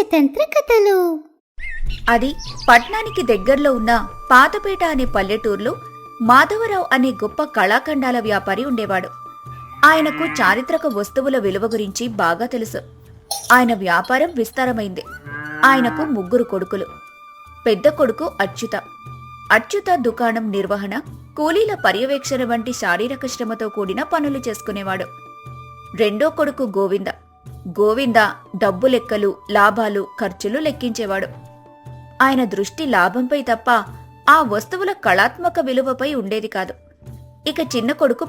పంచతంత్ర కథలు. అది పట్నానికి దగ్గర్లో ఉన్న పాతపేట అనే పల్లెటూరులో మాధవరావు అనే గొప్ప కళాఖండాల వ్యాపారి ఉండేవాడు. ఆయనకు చారిత్రక వస్తువుల విలువ గురించి బాగా తెలుసు. ఆయన వ్యాపారం విస్తారమైంది. ఆయనకు 3 కొడుకులు. పెద్ద కొడుకు అచ్యుత దుకాణం నిర్వహణ, కూలీల పర్యవేక్షణ వంటి శారీరక శ్రమతో కూడిన పనులు చేసుకునేవాడు. రెండో కొడుకు గోవింద డబ్బు లెక్కలు, లాభాలు, ఖర్చులు లెక్కించేవాడు. ఆయన దృష్టి లాభంపై తప్ప ఆ వస్తువుల కళాత్మక విలువపై ఉండేది కాదు. ఇక చిన్న కొడుకు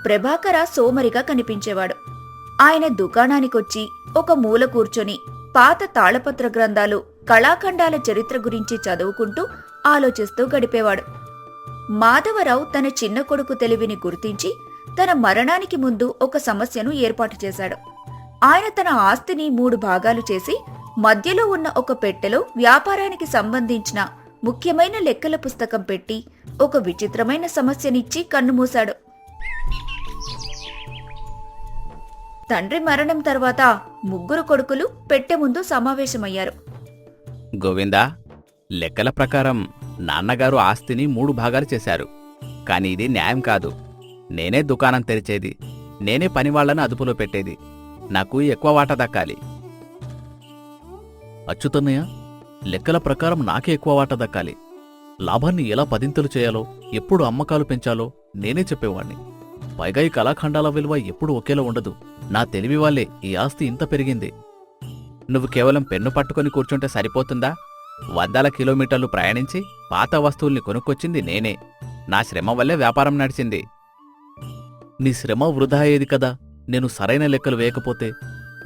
ప్రభాకర సోమరిగా కనిపించేవాడు. ఆయన దుకాణానికొచ్చి ఒక మూల కూర్చొని పాత తాళపత్ర గ్రంథాలు, కళాఖండాల చరిత్ర గురించి చదువుకుంటూ ఆలోచిస్తూ గడిపేవాడు. మాధవరావు తన చిన్న కొడుకు తెలివిని గుర్తించి తన మరణానికి ముందు ఒక సమస్యను ఏర్పాటు చేశాడు. ఆయన తన ఆస్తిని 3 భాగాలు చేసి మధ్యలో ఉన్న ఒక పెట్టెలో వ్యాపారానికి సంబంధించిన ముఖ్యమైన లెక్కల పుస్తకం పెట్టి ఒక విచిత్రమైన సమస్యనిచ్చి కన్నుమూశాడు. తండ్రి మరణం తర్వాత 3 కొడుకులు పెట్టె ముందు సమావేశమయ్యారు. గోవిందా, లెక్కల ప్రకారం నాన్నగారు ఆస్తిని 3 భాగాలు చేశారు. కాని ఇది న్యాయం కాదు. నేనే దుకాణం తెరిచేది, నేనే పనివాళ్లను అదుపులో పెట్టేది. నాకు ఎక్కువ వాటా దక్కాలి. అచ్యుతన్నయ్య, లెక్కల ప్రకారం నాకే ఎక్కువ వాటా దక్కాలి. లాభాన్ని ఎలా 10 చేయాలో, ఎప్పుడు అమ్మకాలు పెంచాలో నేనే చెప్పేవాణ్ణి. పైగా ఈ కళాఖండాల విలువ ఎప్పుడు ఒకేలా ఉండదు. నా తెలివి వల్లే ఈ ఆస్తి ఇంత పెరిగింది. నువ్వు కేవలం పెన్ను పట్టుకొని కూర్చుంటే సరిపోతుందా? 100 కిలోమీటర్లు ప్రయాణించి పాత వస్తువుల్ని కొనుక్కొచ్చింది నేనే. నా శ్రమ వల్లే వ్యాపారం నడిచింది. నీ శ్రమ వృధా అయ్యేది కదా. నేను సరైన లెక్కలు వేయకపోతే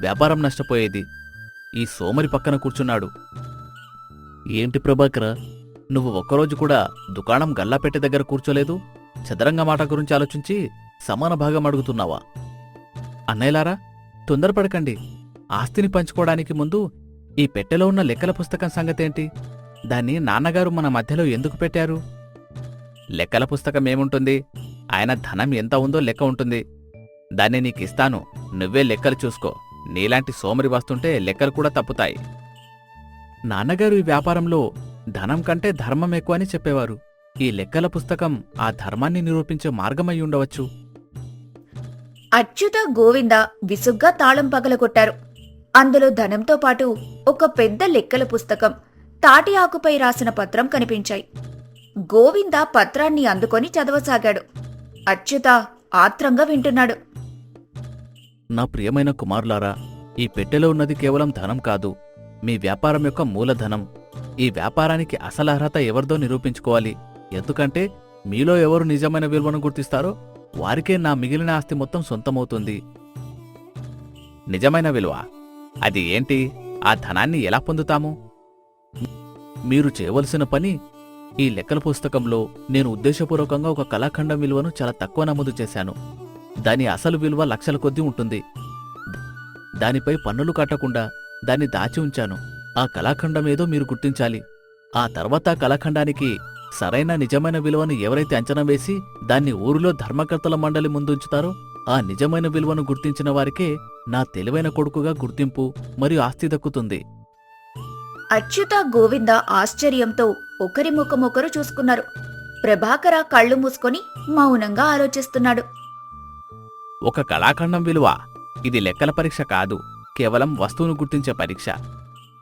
వ్యాపారం నష్టపోయేది. ఈ సోమరి పక్కన కూర్చున్నాడు. ఏంటి ప్రభాకర, నువ్వు ఒక్కరోజు కూడా దుకాణం గల్లాపెట్టె దగ్గర కూర్చోలేదు? చదరంగ మాట గురించి ఆలోచించి సమాన భాగం అడుగుతున్నావా? అన్నయ్యలారా, తొందరపడకండి. ఆస్తిని పంచుకోవడానికి ముందు ఈ పెట్టెలో ఉన్న లెక్కల పుస్తకం సంగతేంటి? దాన్ని నాన్నగారు మన మధ్యలో ఎందుకు పెట్టారు? లెక్కల పుస్తకం ఏముంటుంది? ఆయన ధనం ఎంత ఉందో లెక్క ఉంటుంది. దాన్ని నీకిస్తాను, నువ్వే లెక్కలు చూసుకో. నీలాంటి సోమరి వస్తుంటే లెక్కలు కూడా తప్పుతాయి. నాన్నగారు ఈ వ్యాపారంలో ధనం కంటే ధర్మం ఎక్కువ అని చెప్పేవారు. ఈ లెక్కల పుస్తకం ఆ ధర్మాన్ని నిరూపించే మార్గమై ఉండవచ్చు. అచ్యుత, గోవింద విసుగ్గా తాళం పగలగొట్టారు. అందులో ధనంతో పాటు ఒక పెద్ద లెక్కల పుస్తకం, తాటి ఆకుపై రాసిన పత్రం కనిపించాయి. గోవింద పత్రాన్ని అందుకొని చదవసాగాడు. అచ్యుత ఆత్రంగా వింటున్నాడు. నా ప్రియమైన కుమారులారా, ఈ పెట్టెలో ఉన్నది కేవలం ధనం కాదు, మీ వ్యాపారం యొక్క మూలధనం. ఈ వ్యాపారానికి అసలు అర్హత ఎవరిదో నిరూపించుకోవాలి. ఎందుకంటే మీలో ఎవరు నిజమైన విలువను గుర్తిస్తారో వారికే నా మిగిలిన ఆస్తి మొత్తం సొంతమవుతుంది. నిజమైన విలువ అది ఏంటి? ఆ ధనాన్ని ఎలా పొందుతాము? మీరు చేయవలసిన పని, ఈ లెక్కల పుస్తకంలో నేను ఉద్దేశపూర్వకంగా ఒక కళాఖండం విలువను చాలా తక్కువ నమోదు చేశాను. దాని అసలు విలువ లక్షల కొద్దీ ఉంటుంది. దానిపై పన్నులు కట్టకుండా దాన్ని దాచి ఉంచాను. ఆ కళాఖండం ఏదో మీరు గుర్తించాలి. ఆ తర్వాత ఆ కళాఖండానికి సరైన నిజమైన విలువను ఎవరైతే అంచనా వేసి దాన్ని ఊరిలో ధర్మకర్తల మండలి ముందుంచుతారో ఆ నిజమైన విలువను గుర్తించిన వారికే నా తెలివైన కొడుకుగా గుర్తింపు మరియు ఆస్తి దక్కుతుంది. అచ్యుత, గోవింద ఆశ్చర్యంతో ఒకరి ముఖమొకరు చూసుకున్నారు. ప్రభాకర కళ్ళు మూసుకొని మౌనంగా ఆలోచిస్తున్నాడు. ఒక కళాఖండం విలువ? ఇది లెక్కల పరీక్ష కాదు, కేవలం వస్తువును గుర్తించే పరీక్ష.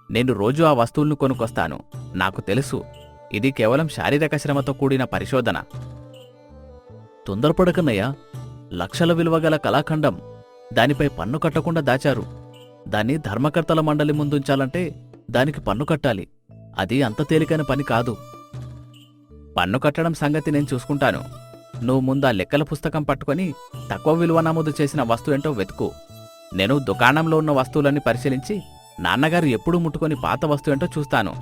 నేను రోజూ ఆ వస్తువులను కొనుక్కొస్తాను. నాకు తెలుసు, ఇది కేవలం శారీరక శ్రమతో కూడిన పరిశోధన. తొందరపడకన్నయ్యా, లక్షల విలువగల కళాఖండం, దానిపై పన్ను కట్టకుండా దాచారు. దాన్ని ధర్మకర్తల మండలి ముందుంచాలంటే దానికి పన్ను కట్టాలి. అది అంత తేలికైన పని కాదు. పన్ను కట్టడం సంగతి నేను చూసుకుంటాను. నువ్వు ముందా లెక్కల పుస్తకం పట్టుకొని తక్కువ విలువ నమోదు చేసిన వస్తువేంటో వెతుకు. నేను దుకాణంలో ఉన్న వస్తువులన్నీ పరిశీలించి నాన్నగారు ఎప్పుడూ ముట్టుకొని పాత వస్తువేంటో చూస్తాను.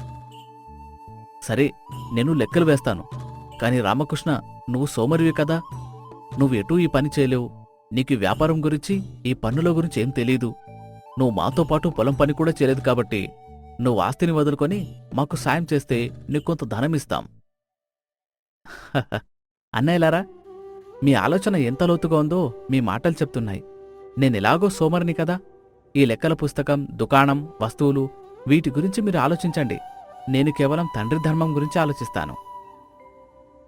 సరే, నేను లెక్కలు వేస్తాను. కాని రామకృష్ణ, నువ్వు సోమరివి కదా. నువ్వు ఎటూ ఈ పని చేయలేవు. నీకు ఈ వ్యాపారం గురించి, ఈ పన్నుల గురించి ఏం తెలీదు. నువ్వు మాతో పాటు పొలం పని కూడా చేయలేదు కాబట్టి నువ్వు ఆస్తిని వదులుకొని మాకు సాయం చేస్తే నీకు కొంత ధనమిస్తాం. అన్నయ్యలారా, మీ ఆలోచన ఎంత లోతుగా ఉందో మీ మాటలు చెప్తున్నాయి. నేనెలాగో సోమరిని కదా. ఈ లెక్కల పుస్తకం, దుకాణం, వస్తువులు వీటి గురించి మీరు ఆలోచించండి. నేను కేవలం తండ్రి ధర్మం గురించి ఆలోచిస్తాను.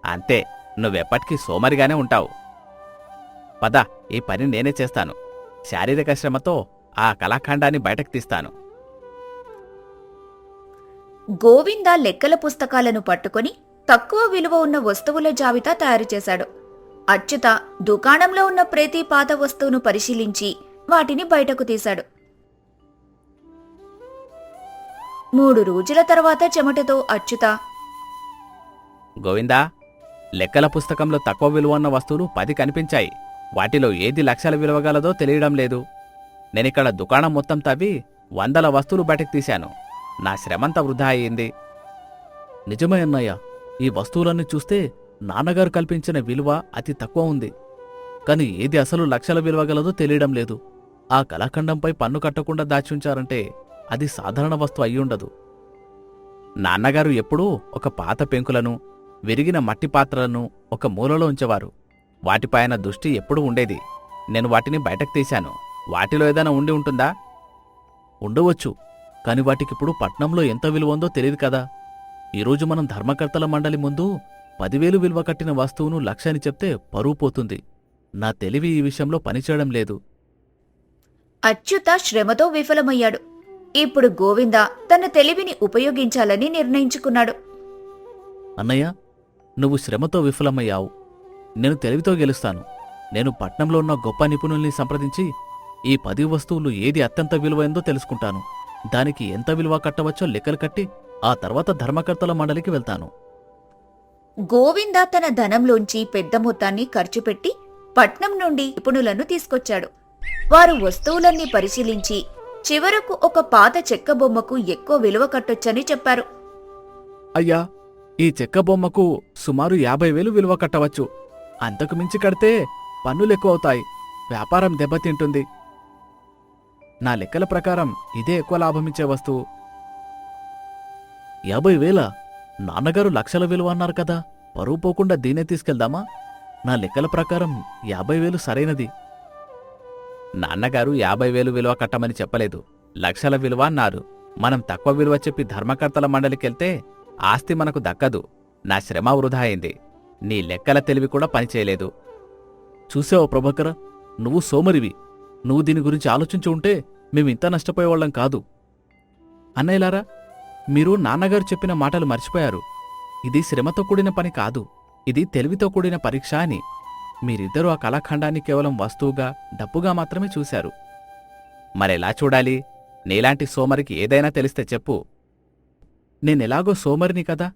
అంతే, నువ్వెప్పటికీ సోమరిగానే ఉంటావు. పద, ఈ పని నేనే చేస్తాను. శారీరక శ్రమతో ఆ కళాఖండాన్ని బయటకు తీస్తాను. గోవింద లెక్కల పుస్తకాలను పట్టుకొని తక్కువ విలువ ఉన్న వస్తువుల జాబితా తయారుచేశాడు. అచ్యుత దుకాణంలో ఉన్న ప్రతి పాత వస్తువును పరిశీలించి వాటిని బయటకు తీశాడు. 3 రోజుల తర్వాత చెమటతో అచ్యుత, గోవిందా, లెక్కల పుస్తకంలో తక్కువ విలువ ఉన్న వస్తువులు 10 కనిపించాయి. వాటిలో ఏది లక్షల విలువగలదో తెలియడం లేదు. నేనిక్కడ దుకాణం మొత్తం తవ్వి 100 వస్తువులు బయటకు తీశాను. నా శ్రమంతా వృధా అయింది. నిజమే అన్నయ్య, ఈ వస్తువులన్నీ చూస్తే నాన్నగారు కల్పించిన విలువ అతి తక్కువ ఉంది. కాని ఏది అసలు లక్షల విలువగలదో తెలియడం లేదు. ఆ కళాఖండంపై పన్ను కట్టకుండా దాచుంచారంటే అది సాధారణ వస్తువు అయ్యుండదు. నాన్నగారు ఎప్పుడూ ఒక పాత పెంకులను, విరిగిన మట్టి పాత్రలను ఒక మూలలో ఉంచేవారు. వాటిపైన దృష్టి ఎప్పుడూ ఉండేది. నేను వాటిని బయటకు తీశాను. వాటిలో ఏదైనా ఉండి ఉంటుందా? ఉండవచ్చు, కాని వాటికిప్పుడు పట్నంలో ఎంత విలువ ఉందో తెలియదు కదా. ఈరోజు మనం ధర్మకర్తల మండలి ముందు 10,000 విలువ కట్టిన వస్తువును 1,00,000 అని చెప్తే పరువు పోతుంది. నా తెలివి ఈ విషయంలో పనిచేయడం లేదు. అచ్యుత శ్రమతో విఫలమయ్యాడు. ఇప్పుడు గోవింద తన తెలివిని ఉపయోగించాలని నిర్ణయించుకున్నాడు. అన్నయ్య, నువ్వు శ్రమతో విఫలమయ్యావు. నేను తెలివితో గెలుస్తాను. నేను పట్నంలో ఉన్న గొప్ప నిపుణుల్ని సంప్రదించి ఈ 10 వస్తువులు ఏది అత్యంత విలువైందో తెలుసుకుంటాను. దానికి ఎంత విలువ కట్టవచ్చో లెక్కలు కట్టి ఆ తర్వాత ధర్మకర్తల మండలికి వెళ్తాను. గోవింద తన ధనంలోంచి పెద్ద మొత్తాన్ని ఖర్చుపెట్టి పట్నం నుండి నిపుణులను తీసుకొచ్చాడు. వారు వస్తువులన్నీ పరిశీలించి చివరకు ఒక పాత చెక్క బొమ్మకు ఎక్కువ విలువ కట్టొచ్చని చెప్పారు. అయ్యా, ఈ చెక్క బొమ్మకు సుమారు 50,000 విలువ కట్టవచ్చు. అంతకు మించి కడితే పన్నులెక్కువవుతాయి. వ్యాపారం దెబ్బతింటుంది. నా లెక్కల ప్రకారం ఇదే ఎక్కువ లాభమిచ్చే వస్తువు. 50,000? నాన్నగారు లక్షల విలువ అన్నారు కదా. పరువు పోకుండా దీనే తీసుకెళ్దామా? నా లెక్కల ప్రకారం 50,000 సరైనది. నాన్నగారు 50,000 విలువ కట్టమని చెప్పలేదు, లక్షల విలువ అన్నారు. మనం తక్కువ విలువ చెప్పి ధర్మకర్తల మండలికెళ్తే ఆస్తి మనకు దక్కదు. నా శ్రమ వృధా అయింది. నీ లెక్కల తెలివి కూడా పనిచేయలేదు. చూసావా ప్రభాకర, నువ్వు సోమరివి. నువ్వు దీని గురించి ఆలోచించి ఉంటే మేమింత నష్టపోయేవాళ్ళం కాదు. అన్నయ్యలారా, మీరు నాన్నగారు చెప్పిన మాటలు మర్చిపోయారు. ఇది శ్రమతో కూడిన పని కాదు, ఇది తెలివితో కూడిన పరీక్ష అని. మీరిద్దరూ ఆ కళాఖండాన్ని కేవలం వస్తువుగా, డబ్బుగా మాత్రమే చూశారు. మరెలా చూడాలి? నీలాంటి సోమరికి ఏదైనా తెలిస్తే చెప్పు. నేనెలాగో సోమరిని కదా,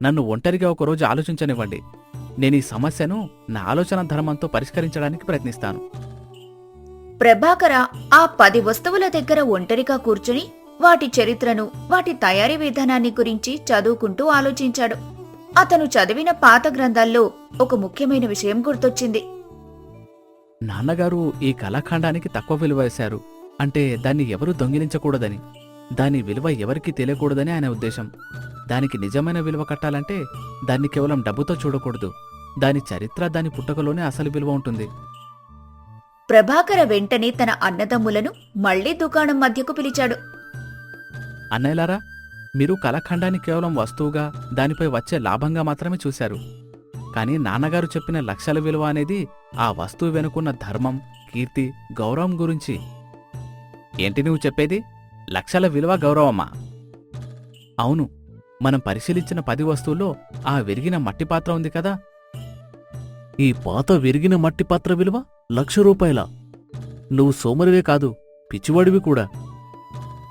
నన్ను ఒంటరిగా ఒకరోజు ఆలోచించనివ్వండి. నేనీ సమస్యను నా ఆలోచన ధర్మంతో పరిష్కరించడానికి ప్రయత్నిస్తాను. ప్రభాకర ఆ 10 వస్తువుల దగ్గర ఒంటరిగా కూర్చుని వాటి చరిత్రను, వాటి తయారీ విధానాన్ని గురించి చదువుకుంటూ ఆలోచించాడు. అతను చదివిన పాత గ్రంథాల్లో ఒక ముఖ్యమైన విషయం గుర్తొచ్చింది. నాన్నగారు ఈ కళాఖండానికి తక్కువ విలువ వేశారు అంటే దాన్ని ఎవరూ దొంగిలించకూడదని, దాని విలువ ఎవరికీ తెలియకూడదని ఆయన ఉద్దేశం. దానికి నిజమైన విలువ కట్టాలంటే దాన్ని కేవలం డబ్బుతో చూడకూడదు. దాని చరిత్ర, దాని పుట్టకలోనే అసలు విలువ ఉంటుంది. ప్రభాకర వెంటనే తన అన్నదమ్ములను మళ్లీ దుకాణం మధ్యకు పిలిచాడు. అన్నయ్యలారా, మీరు కళాఖండాన్ని కేవలం వస్తువుగా, దానిపై వచ్చే లాభంగా మాత్రమే చూశారు. కానీ నాన్నగారు చెప్పిన లక్షల విలువ అనేది ఆ వస్తువు వెనుకున్న ధర్మం, కీర్తి, గౌరవం గురించి. ఏంటి నువ్వు చెప్పేది? లక్షల విలువ, గౌరవమా? అవును. మనం పరిశీలించిన 10 వస్తువుల్లో ఆ విరిగిన మట్టి పాత్ర ఉంది కదా. ఈ పాత విరిగిన మట్టి పాత్ర విలువ 1,00,000 రూపాయల? నువ్వు సోమరివే కాదు, పిచ్చివాడివి కూడా.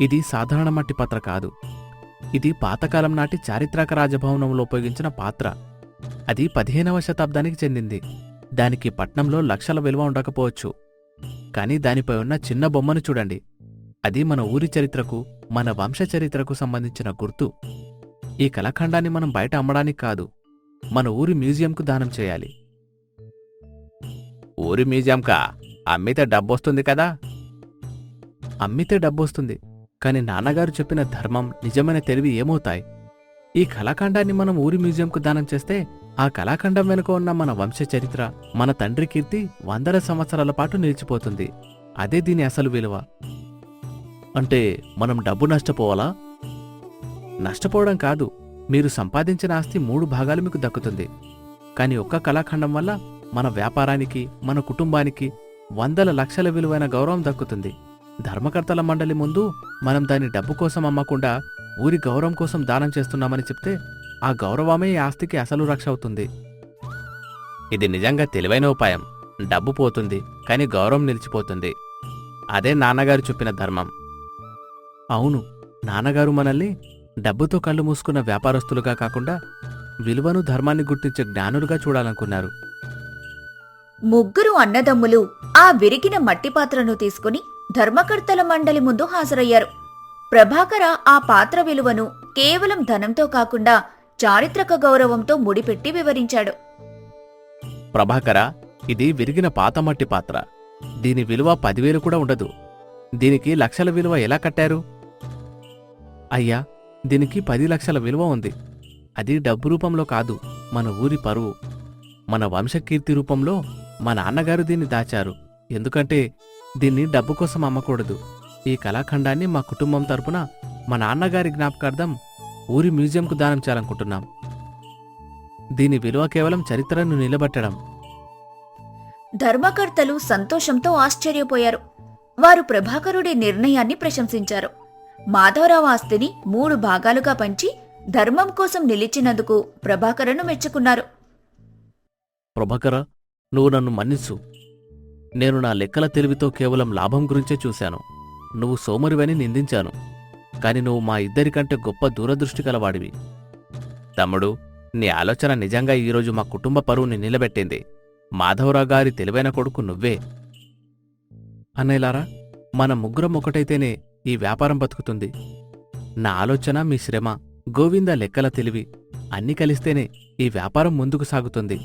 ఇది సాధారణ మట్టి పాత్ర కాదు. ఇది పాతకాలం నాటి చారిత్రక రాజభవనంలో ఉపయోగించిన పాత్ర. అది 15వ శతాబ్దానికి చెందింది. దానికి పట్నంలో లక్షల విలువ ఉండకపోవచ్చు. కాని దానిపై ఉన్న చిన్న బొమ్మను చూడండి. అది మన ఊరి చరిత్రకు, మన వంశ చరిత్రకు సంబంధించిన గుర్తు. ఈ కళాఖండాన్ని మనం బయట అమ్మడానికి కాదు, మన ఊరి మ్యూజియంకు దానం చేయాలి. ఊరి మ్యూజియంకా? అమ్మితే డబ్బొస్తుంది కదా. అమ్మితే డబ్బొస్తుంది, కాని నాన్నగారు చెప్పిన ధర్మం, నిజమైన తెలివి ఏమవుతాయి? ఈ కళాఖండాన్ని మనం ఊరి మ్యూజియంకు దానం చేస్తే ఆ కళాఖండం వెనుక ఉన్న మన వంశ చరిత్ర, మన తండ్రి కీర్తి 100 సంవత్సరాల పాటు నిలిచిపోతుంది. అదే దీని అసలు విలువ. అంటే మనం డబ్బు నష్టపోవాలా? నష్టపోవడం కాదు, మీరు సంపాదించిన ఆస్తి 3 భాగాలు మీకు దక్కుతుంది. కాని ఒక్క కళాఖండం వల్ల మన వ్యాపారానికి, మన కుటుంబానికి వందల లక్షల విలువైన గౌరవం దక్కుతుంది. ధర్మకర్తల మండలి ముందు మనం దాన్ని డబ్బు కోసం అమ్మకుండా ఊరి గౌరవం కోసం దానం చేస్తున్నామని చెప్తే ఆ గౌరవమే ఈ ఆస్తికి అసలు రక్ష అవుతుంది. ఇది నిజంగా తెలివైన ఉపాయం. డబ్బు పోతుంది, కాని గౌరవం నిలిచిపోతుంది. అదే నాన్నగారు చెప్పిన ధర్మం. అవును, నాన్నగారు మనల్ని డబ్బుతో కళ్ళు మూసుకున్న వ్యాపారస్తులుగా కాకుండా విలువను, ధర్మాన్ని గుర్తించే జ్ఞానులుగా చూడాలనుకున్నారు. ముగ్గురు అన్నదమ్ములు ఆ విరిగిన మట్టి పాత్రను తీసుకుని ధర్మకర్తల మండలి ముందు హాజరయ్యారు. ప్రభాకర ఆ పాత్ర విలువను కేవలం ధనంతో కాకుండా చారిత్రక గౌరవంతో ముడిపెట్టి వివరించాడు. ప్రభాకర, ఇది విరిగిన పాత మట్టి పాత్ర. దీని విలువ 10,000 కూడా ఉండదు. దీనికి లక్షల విలువ ఎలా కట్టారు? అయ్యా, దీనికి 10 లక్షల విలువ ఉంది. అది డబ్బు రూపంలో కాదు, మన ఊరి పరువు, మన వంశకీర్తి రూపంలో మా నాన్నగారు దీన్ని దాచారు. ఎందుకంటే దీన్ని డబ్బు కోసం అమ్మకూడదు. ఈ కళాఖండాన్ని మా కుటుంబం తరపున మా నాన్నగారి జ్ఞాపకార్థం ఊరి మ్యూజియంకు దానం చేయాలనుకుంటున్నాం. దీని విలువ కేవలం చరిత్రను నిలబెట్టడం. ధర్మకర్తలు సంతోషంతో ఆశ్చర్యపోయారు. వారు ప్రభాకరుడి నిర్ణయాన్ని ప్రశంసించారు. మాధవరావు ఆస్తిని 3 భాగాలుగా పంచి ధర్మం కోసం నిలిచినందుకు ప్రభాకరను మెచ్చుకున్నారు. ప్రభాకర, నువ్వు నన్ను మన్నించు. నేను నా లెక్కల తెలివితో కేవలం లాభం గురించే చూశాను. నువ్వు సోమరివని నిందించాను. కాని నువ్వు మా ఇద్దరికంటే గొప్ప దూరదృష్టి కలవాడివి. తమ్ముడు, నీ ఆలోచన నిజంగా ఈరోజు మా కుటుంబ పరువుని నిలబెట్టింది. మాధవరావు గారి తెలివైన కొడుకు నువ్వే. అన్నయ్యలారా, మన ముగ్గురం ఒకటైతేనే ఈ వ్యాపారం బతుకుతుంది. నా ఆలోచన, మీ శ్రమ, గోవింద లెక్కల తెలివి అన్నీ కలిస్తేనే ఈ వ్యాపారం ముందుకు సాగుతుంది.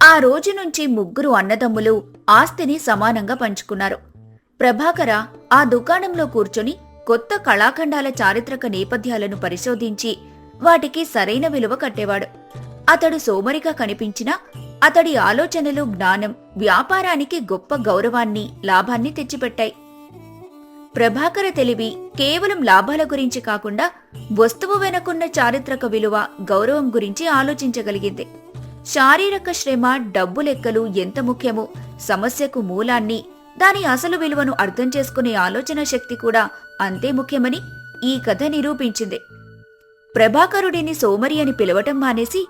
ఆ రోజు నుంచి ముగ్గురు అన్నదమ్ములు ఆస్తిని సమానంగా పంచుకున్నారు. ప్రభాకర ఆ దుకాణంలో కూర్చొని కొత్త కళాఖండాల చారిత్రక నేపథ్యాలను పరిశోధించి వాటికి సరైన విలువ కట్టేవాడు. అతడు సోమరిగా కనిపించినా అతడి ఆలోచనలు, జ్ఞానం వ్యాపారానికి గొప్ప గౌరవాన్ని, లాభాన్ని తెచ్చిపెట్టాయి. ప్రభాకర తెలివి కేవలం లాభాల గురించి కాకుండా వస్తువు వెనకున్న చారిత్రక విలువ, గౌరవం గురించి ఆలోచించగలిగింది. శారీరక శ్రమ, డబ్బు లెక్కలు ఎంత ముఖ్యమో, సమస్యకు మూలాన్ని, దాని అసలు విలువను అర్థం చేసుకునే ఆలోచన శక్తి కూడా అంతే ముఖ్యమని ఈ కథ నిరూపించింది. ప్రభాకరుడిని సోమరి అని పిలవటం మానేసి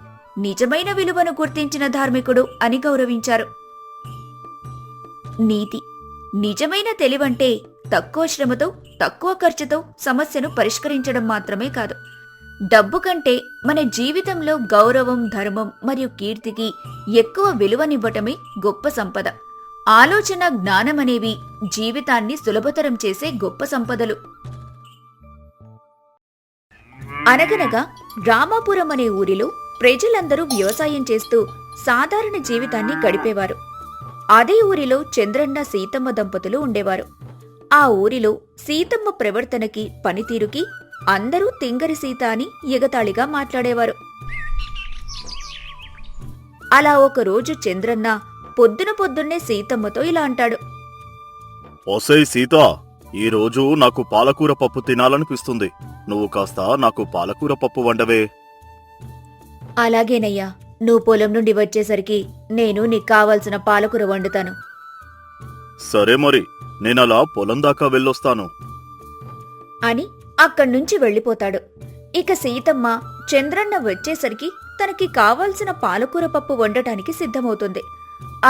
నిజమైన విలువను గుర్తించిన ధార్మికుడు అని గౌరవించారు. నీతి. నిజమైన తెలివంటే తక్కువ శ్రమతో, తక్కువ ఖర్చుతో సమస్యను పరిష్కరించడం మాత్రమే కాదు, డబ్బు కంటే మన జీవితంలో గౌరవం, ధర్మం మరియు కీర్తికి ఎక్కువ విలువనివ్వటమే గొప్ప సంపద. ఆలోచన, జ్ఞానమనేవి జీవితాన్ని సులభతరం చేసే గొప్ప సంపదలు. అనగనగా రామాపురం అనే ఊరిలో ప్రజలందరూ వ్యవసాయం చేస్తూ సాధారణ జీవితాన్ని గడిపేవారు. అదే ఊరిలో చంద్రన్న, సీతమ్మ దంపతులు ఉండేవారు. ఆ ఊరిలో సీతమ్మ ప్రవర్తనకి, పనితీరుకి అందరూ తింగరి సీత అని ఎగతాళిగా మాట్లాడేవారు. అలా ఒకరోజు చంద్రన్న పొద్దున్నే సీతమ్మతో ఇలా అంటాడు. ఓసేయ్ సీత, ఈరోజు నాకు పాలకూర పప్పు తినాలనిపిస్తుంది. నువ్వు కాస్త నాకు పాలకూర పప్పు వండవే. అలాగేనయ్యా, నువ్వు పొలం నుండి వచ్చేసరికి నేను నీకు కావలసిన పాలకూర వండుతాను. సరే మరి, నేనలా పొలం దాకా వెళ్ళొస్తాను అని అక్కడ్నుంచి వెళ్ళిపోతాడు. ఇక సీతమ్మ చంద్రన్న వచ్చేసరికి తనకి కావాల్సిన పాలకూర పప్పు వండటానికి సిద్ధమవుతుంది.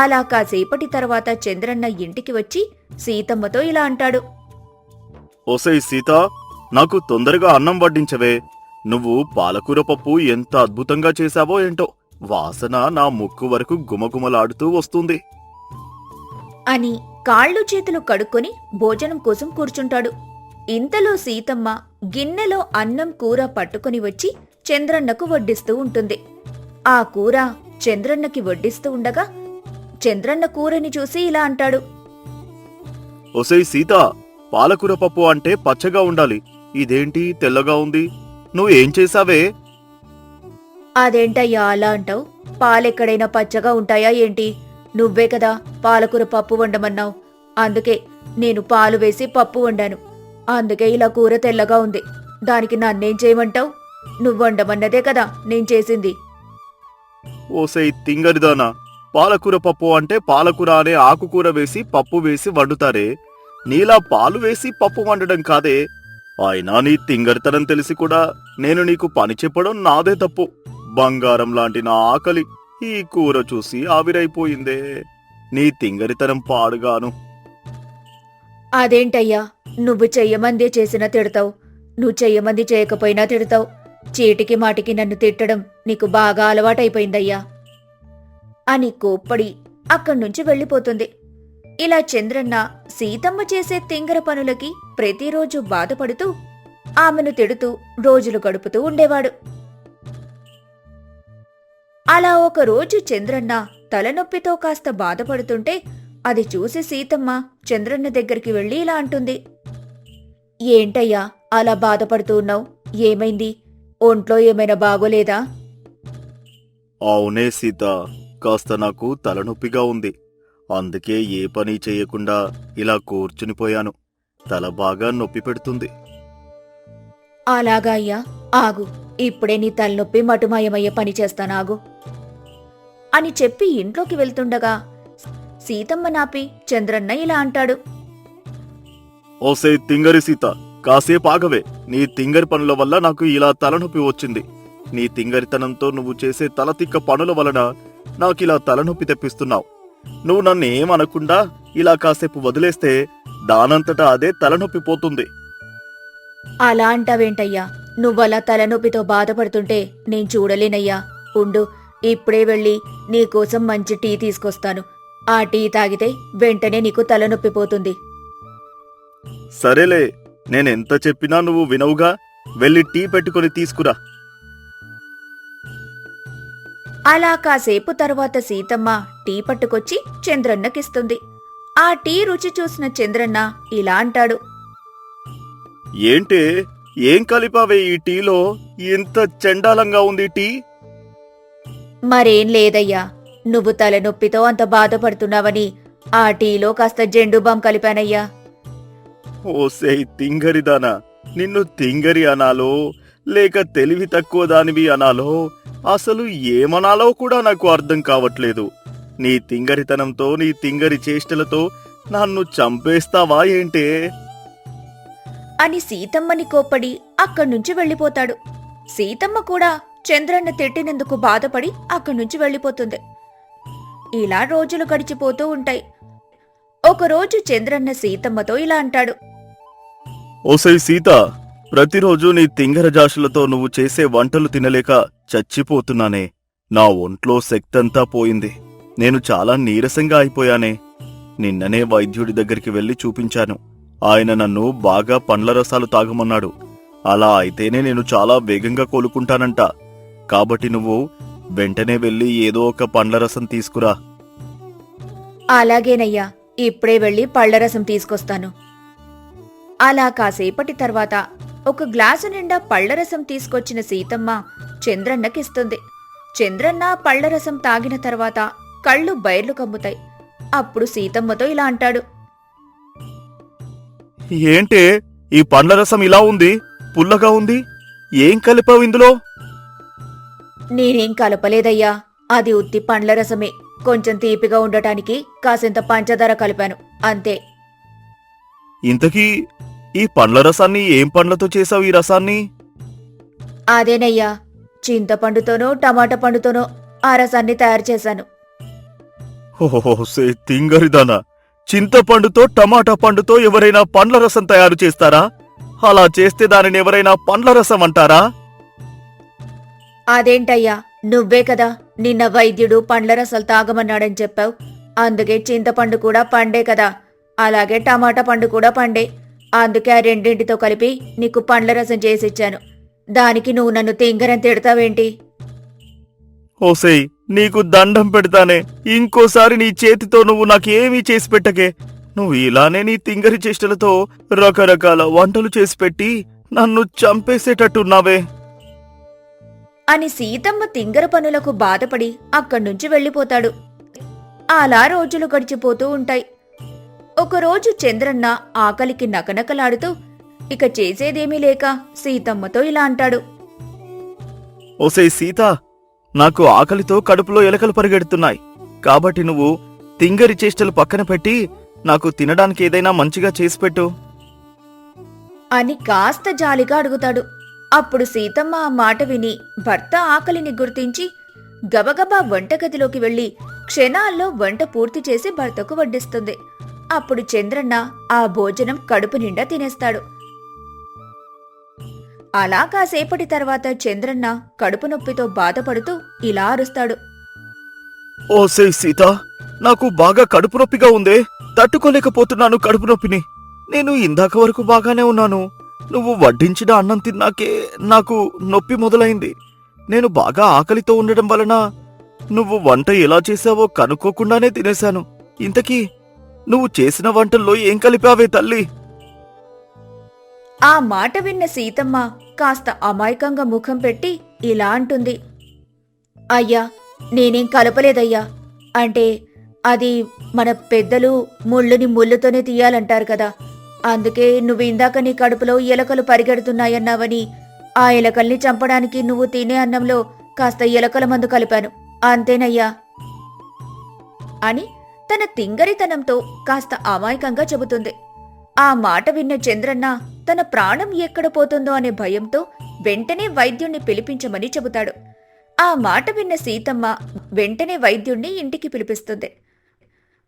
అలా కాసేపటి తర్వాత చంద్రన్న ఇంటికి వచ్చి సీతమ్మతో ఇలా అంటాడు. ఓసేయ్ సీత, నాకు తొందరగా అన్నం వడ్డించవే. నువ్వు పాలకూర పప్పు ఎంత అద్భుతంగా చేశావో ఏంటో, వాసన నా ముక్కు వరకు గుమగుమలాడుతూ వస్తుంది అని కాళ్ళు చేతులు కడుక్కొని భోజనం కోసం కూర్చుంటాడు. ఇంతలో సీతమ్మ గిన్నెలో అన్నం, కూర పట్టుకుని వచ్చి చంద్రన్నకు వడ్డిస్తూ ఉంటుంది. ఆ కూర చంద్రన్నకి వడ్డిస్తూ ఉండగా చంద్రన్న కూరని చూసి ఇలా అంటాడు. ఓసేయ్ సీత, పాలకూర పప్పు అంటే పచ్చగా ఉండాలి. ఇదేంటి తెల్లగా ఉంది? నువ్వేం చేశావే? అదేంటయ్యా అలా అంటావు? పాలెక్కడైనా పచ్చగా ఉంటాయా ఏంటి? నువ్వే కదా పాలకూర పప్పు వండమన్నావు. అందుకే నేను పాలు వేసి పప్పు వండాను. అందుకే ఇలా కూర తెల్లగా ఉంది. దానికి నన్నేం చేయమంటావు? నువ్వు వండమన్నదే కదా నేను చేసింది. ఓసై తింగరిదానా, పాలకూర పప్పు అంటే పాలకూర అనే ఆకుకూర వేసి పప్పు వేసి వండుతారే, నీలా పాలు వేసి పప్పు వండడం కాదే. అయినా నీ తింగరితనం తెలిసి కూడా నేను నీకు పని చెప్పడం నాదే తప్పు. బంగారం లాంటి నా ఆకలి ఈ కూర చూసి ఆవిరైపోయిందే. నీ తింగరితనం పాడుగాను. అదేంటయ్యా, నువ్వు చెయ్యమందే చేసినా తిడతావు, నువ్వు చెయ్యమంది చేయకపోయినా తిడతావు. చీటికి మాటికి నన్ను తిట్టడం నీకు బాగా అలవాటైపోయిందయ్యా అని కోప్పడి అక్కడ్నుంచి వెళ్ళిపోతుంది. ఇలా చంద్రన్న సీతమ్మ చేసే తింగర పనులకి ప్రతిరోజు బాధపడుతూ ఆమెను తిడుతూ రోజులు గడుపుతూ ఉండేవాడు. అలా ఒకరోజు చంద్రన్న తలనొప్పితో కాస్త బాధపడుతుంటే అది చూసి సీతమ్మ చంద్రన్న దగ్గరికి వెళ్ళి ఇలా అంటుంది. ఏంటయ్యా అలా బాధపడుతూ ఉన్నావు? ఏమైంది? ఒంట్లో ఏమైనా బాగోలేదా? అవునే సీత, కాస్త నాకు తలనొప్పిగా ఉంది. అందుకే ఏ పని చేయకుండా ఇలా కూర్చునిపోయాను. తల బాగా నొప్పి పెడుతుంది. అలాగా అయ్యా, ఆగు, ఇప్పుడే నీ తలనొప్పి మటుమాయమయ్యే పని చేస్తానాగు అని చెప్పి ఇంట్లోకి వెళ్తుండగా సీతమ్మ నాపి చంద్రన్న ఇలా అంటాడు. ఓసే తింగరి సీత, కాసేపు ఆగవే. నీ తింగరి పనుల వల్ల నాకు ఇలా తలనొప్పి వచ్చింది. నీ తింగరితనంతో నువ్వు చేసే తలతిక్క పనుల వలన నాకిలా తలనొప్పి తెప్పిస్తున్నావు. నువ్వు నన్ను ఏమనకుండా ఇలా కాసేపు వదిలేస్తే దానంతటా అదే తలనొప్పి పోతుంది. అలా అంటావేంటయ్యా? నువ్వలా తలనొప్పితో బాధపడుతుంటే నేను చూడలేనయ్యా. ఉండు, ఇప్పుడే వెళ్ళి నీకోసం మంచి టీ తీసుకొస్తాను. ఆ టీ తాగితే వెంటనే నీకు తలనొప్పి పోతుంది. సరేలే, నేనెంత చెప్పినా నువ్వు వినవుగా. వెళ్ళి టీ పెట్టుకుని తీసుకురా. అలా కాసేపు తర్వాత సీతమ్మ టీ పట్టుకొచ్చి చంద్రన్నకిస్తుంది. ఆ టీ రుచి చూసిన చంద్రన్న ఇలా అంటాడు. ఏంటే, ఏం కలిపావే ఈ టీలో? ఇంత చెండాలంగా ఉంది టీ. మరేం లేదయ్యా, నువ్వు తలనొప్పితో అంత బాధపడుతున్నావని ఆ టీలో కాస్త జెండు బాం కలిపానయ్యా. ఓసేయ్ తింగరిదానా, నిన్ను తింగరి అనాలో లేక తెలివి తక్కువ దానివి అనాలో అసలు ఏమనాలో కూడా నాకు అర్థం కావట్లేదు. నీ తింగరితనంతో నీ తింగరి చేష్టలతో నన్ను చంపేస్తావా ఏంటే? అని సీతమ్మని కోప్పడి అక్కడ్నుంచి వెళ్ళిపోతాడు. సీతమ్మ కూడా చంద్రన్న తిట్టినందుకు బాధపడి అక్కడ్నుంచి వెళ్ళిపోతుంది. ఇలా రోజులు గడిచిపోతూ ఉంటాయి. ఒకరోజు చంద్రన్న సీతమ్మతో ఇలా అంటాడు. ఓసై సీత, ప్రతిరోజు నీ తింగర జాషులతో నువ్వు చేసే వంటలు తినలేక చచ్చిపోతున్నానే. నా ఒంట్లో శక్తంతా పోయింది. నేను చాలా నీరసంగా అయిపోయానే. నిన్ననే వైద్యుడి దగ్గరికి వెళ్లి చూపించాను. ఆయన నన్ను బాగా పండ్ల రసాలు తాగమన్నాడు. అలా అయితేనే నేను చాలా వేగంగా కోలుకుంటానంట. కాబట్టి నువ్వు వెంటనే వెళ్లి ఏదో ఒక పండ్ల రసం తీసుకురా. అలాగేనయ్యా, ఇప్పుడే వెళ్ళి పళ్లరసం తీసుకొస్తాను. అలా కాసేపటి తర్వాత ఒక గ్లాసు నిండా పళ్లరసం తీసుకొచ్చిన సీతమ్మ చంద్రన్నకిస్తుంది. చంద్రన్న పళ్లరసం తాగిన తర్వాత కళ్ళు బైర్లు కమ్ముతాయి. అప్పుడు సీతమ్మతో ఇలా అంటాడు. ఏంటే, ఈ పండ్ల రసం ఇలా ఉంది? పుల్లగా ఉంది. ఏం కలిపావు ఇందులో? నేనేం కలపలేదయ్యా, అది ఉత్తి పండ్ల రసమే. కొంచెం తీపిగా ఉండటానికి కాసింత పంచదార కలిపాను, అంతే. ఇంతకీ ఈ పండ్ల రసాన్ని ఏం పండ్లతో చేసావు? ఈ రసాన్ని? అదేనయ్యా, చింతపండుతోనో టమాటా పండుతోనో ఆ రసాన్ని తయారు చేశాను. ఓహోసే తింగరిదానా, చింతపండుతో టమాటా పండుతో ఎవరైనా పండ్ల రసం తయారు చేస్తారా? అలా చేస్తే దానిని ఎవరైనా పండ్ల రసం అంటారా? అదేంటయ్యా, నువ్వే కదా నిన్న వైద్యుడు పండ్ల రసాలు తాగమన్నాడని చెప్పావు. అందుకే చింతపండు కూడా పండే కదా, అలాగే టమాటా పండు కూడా పండే. అందుకే ఆ రెండింటితో కలిపి నీకు పండ్ల రసం చేసిచ్చాను. దానికి నువ్వు నన్ను తింగరని తిడతావేంటి? ఓసేయ్, నీకు దండం పెడతానే. ఇంకోసారి నీ చేతితో నువ్వు నాకేమీ చేసి పెట్టకే. నువ్వు ఇలానే నీ తింగరి చేష్టలతో రకరకాల వంటలు చేసి పెట్టి నన్ను చంపేసేటట్టున్నావే అని సీతమ్మ తింగర పనులకు బాధపడి అక్కడ్నుంచి వెళ్ళిపోతాడు. అలా రోజులు గడిచిపోతూ ఉంటాయి. ఒకరోజు చంద్రన్న ఆకలికి నకనకలాడుతూ ఇక చేసేదేమీ లేక సీతమ్మతో ఇలా అంటాడు. ఓసే సీత, నాకు ఆకలితో కడుపులో ఎలకలు పరిగెడుతున్నాయి. కాబట్టి నువ్వు తింగరి చేష్టలు పక్కన పెట్టి నాకు తినడానికి ఏదైనా మంచిగా చేసిపెట్టు అని కాస్త జాలిగా అడుగుతాడు. అప్పుడు సీతమ్మ ఆ మాట విని భర్త ఆకలిని గుర్తించి గబగబా వంటగదిలోకి వెళ్లి క్షణాల్లో వంట పూర్తి చేసి భర్తకు వడ్డిస్తుంది. అప్పుడు చంద్రన్న ఆ భోజనం కడుపు నిండా తినేస్తాడు. అలా కాసేపటి తర్వాత చంద్రన్న కడుపు నొప్పితో బాధపడుతూ ఇలా అరుస్తాడు. ఓసే సీత, నాకు బాగా కడుపు నొప్పిగా ఉందే. తట్టుకోలేకపోతున్నాను కడుపు నొప్పిని. నేను ఇందాక వరకు బాగానే ఉన్నాను. నువ్వు వడ్డించిన అన్నం తిన్నాకే నాకు నొప్పి మొదలైంది. నేను బాగా ఆకలితో ఉండడం వలన నువ్వు వంట ఎలా చేశావో కనుక్కోకుండానే తినేశాను. ఇంతకీ నువ్వు చేసిన వంటల్లో ఏం కలిపావే తల్లి? ఆ మాట విన్న సీతమ్మ కాస్త అమాయకంగా ముఖం పెట్టి ఇలా అంటుంది. అయ్యా, నేనేం కలపలేదయ్యా. అంటే అది మన పెద్దలు ముళ్ళుని ముళ్ళుతోనే తీయాలంటారు కదా. అందుకే నువ్వు ఇందాక నీ కడుపులో ఎలకలు పరిగెడుతున్నాయన్నావని ఆ ఎలకల్ని చంపడానికి నువ్వు తినే అన్నంలో కాస్త ఎలకల మందు కలిపాను, అంతేనయ్యా అని తన తింగరితనంతో కాస్త అమాయకంగా చెబుతుంది. ఆ మాట విన్న చంద్రన్న తన ప్రాణం ఎక్కడ పోతుందో అనే భయంతో వెంటనే వైద్యుణ్ణి పిలిపించమని చెబుతాడు. ఆ మాట విన్న సీతమ్మ వెంటనే వైద్యుణ్ణి ఇంటికి పిలిపిస్తుంది.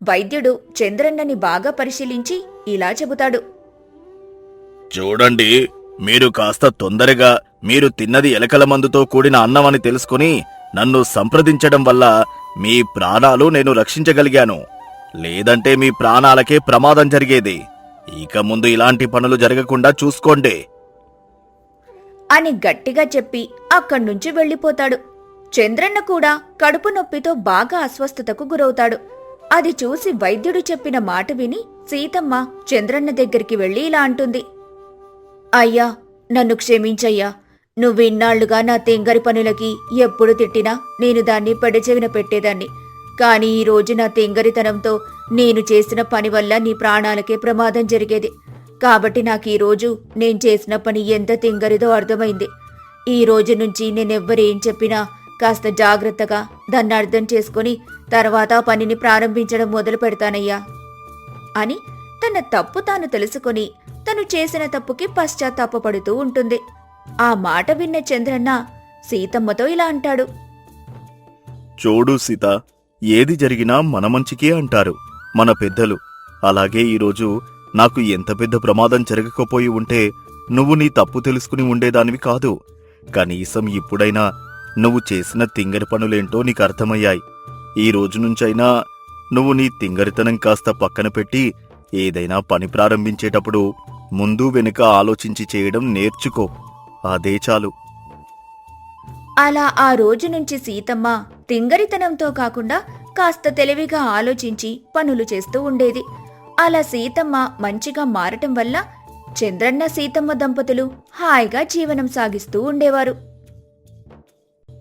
వైద్యుడు చంద్రన్నని బాగా పరిశీలించి ఇలా చెబుతాడు. చూడండి, మీరు కాస్త తొందరగా మీరు తిన్నది ఎలకల మందుతో కూడిన అన్నమని తెలుసుకుని నన్ను సంప్రదించడం వల్ల మీ ప్రాణాలు నేను రక్షించగలిగాను. లేదంటే మీ ప్రాణాలకే ప్రమాదం జరిగేది. ఇక ముందు ఇలాంటి పనులు జరగకుండా చూసుకోండి అని గట్టిగా చెప్పి అక్కడ్నుంచి వెళ్ళిపోతాడు. చంద్రన్న కూడా కడుపు నొప్పితో బాగా అస్వస్థతకు గురవుతాడు. అది చూసి వైద్యుడు చెప్పిన మాట విని సీతమ్మ చంద్రన్న దగ్గరికి వెళ్లి ఇలా అంటుంది. అయ్యా, నన్ను క్షమించయ్యా. నువ్విన్నాళ్లుగా నా తెంగరి పనులకి ఎప్పుడు తిట్టినా నేను దాన్ని పెడచెవిన పెట్టేదాన్ని. కాని ఈ రోజు నా తెంగరితనంతో నేను చేసిన పని వల్ల నీ ప్రాణాలకే ప్రమాదం జరిగేది. కాబట్టి నాకు ఈ రోజు నేను చేసిన పని ఎంత తెంగరిదో అర్థమైంది. ఈ రోజు నుంచి నేనెవ్వరేం చెప్పినా కాస్త జాగ్రత్తగా దాన్ని అర్థం చేసుకుని తర్వాత పనిని ప్రారంభించడం మొదలు పెడతానయ్యా అని తన తప్పు తాను తెలుసుకుని తను చేసిన తప్పుకి పశ్చాత్తాపపడుతూ ఉంటుంది. ఆ మాట విన్న చంద్రన్న సీతమ్మతో ఇలా అంటాడు. చూడు సీత, ఏది జరిగినా మన మంచికే అంటారు మన పెద్దలు. అలాగే ఈరోజు నాకు ఎంత పెద్ద ప్రమాదం జరగకపోయి ఉంటే నువ్వు నీ తప్పు తెలుసుకుని ఉండేదానివి కాదు. కనీసం ఇప్పుడైనా నువ్వు చేసిన తింగరి పనులేంటో నీకు అర్థమయ్యాయి. ఈ రోజు నుంచైనా నువ్వు నీ తింగరితనం కాస్త పక్కన పెట్టి ఏదైనా పని ప్రారంభించేటప్పుడు ముందు వెనుక ఆలోచించి చేయడం నేర్చుకో. అదే చాలు. అలా ఆ రోజు నుంచి సీతమ్మ తింగరితనంతో కాకుండా కాస్త తెలివిగా ఆలోచించి పనులు చేస్తూ ఉండేది. అలా సీతమ్మ మంచిగా మారటం వల్ల చంద్రన్న సీతమ్మ దంపతులు హాయిగా జీవనం సాగిస్తూ ఉండేవారు.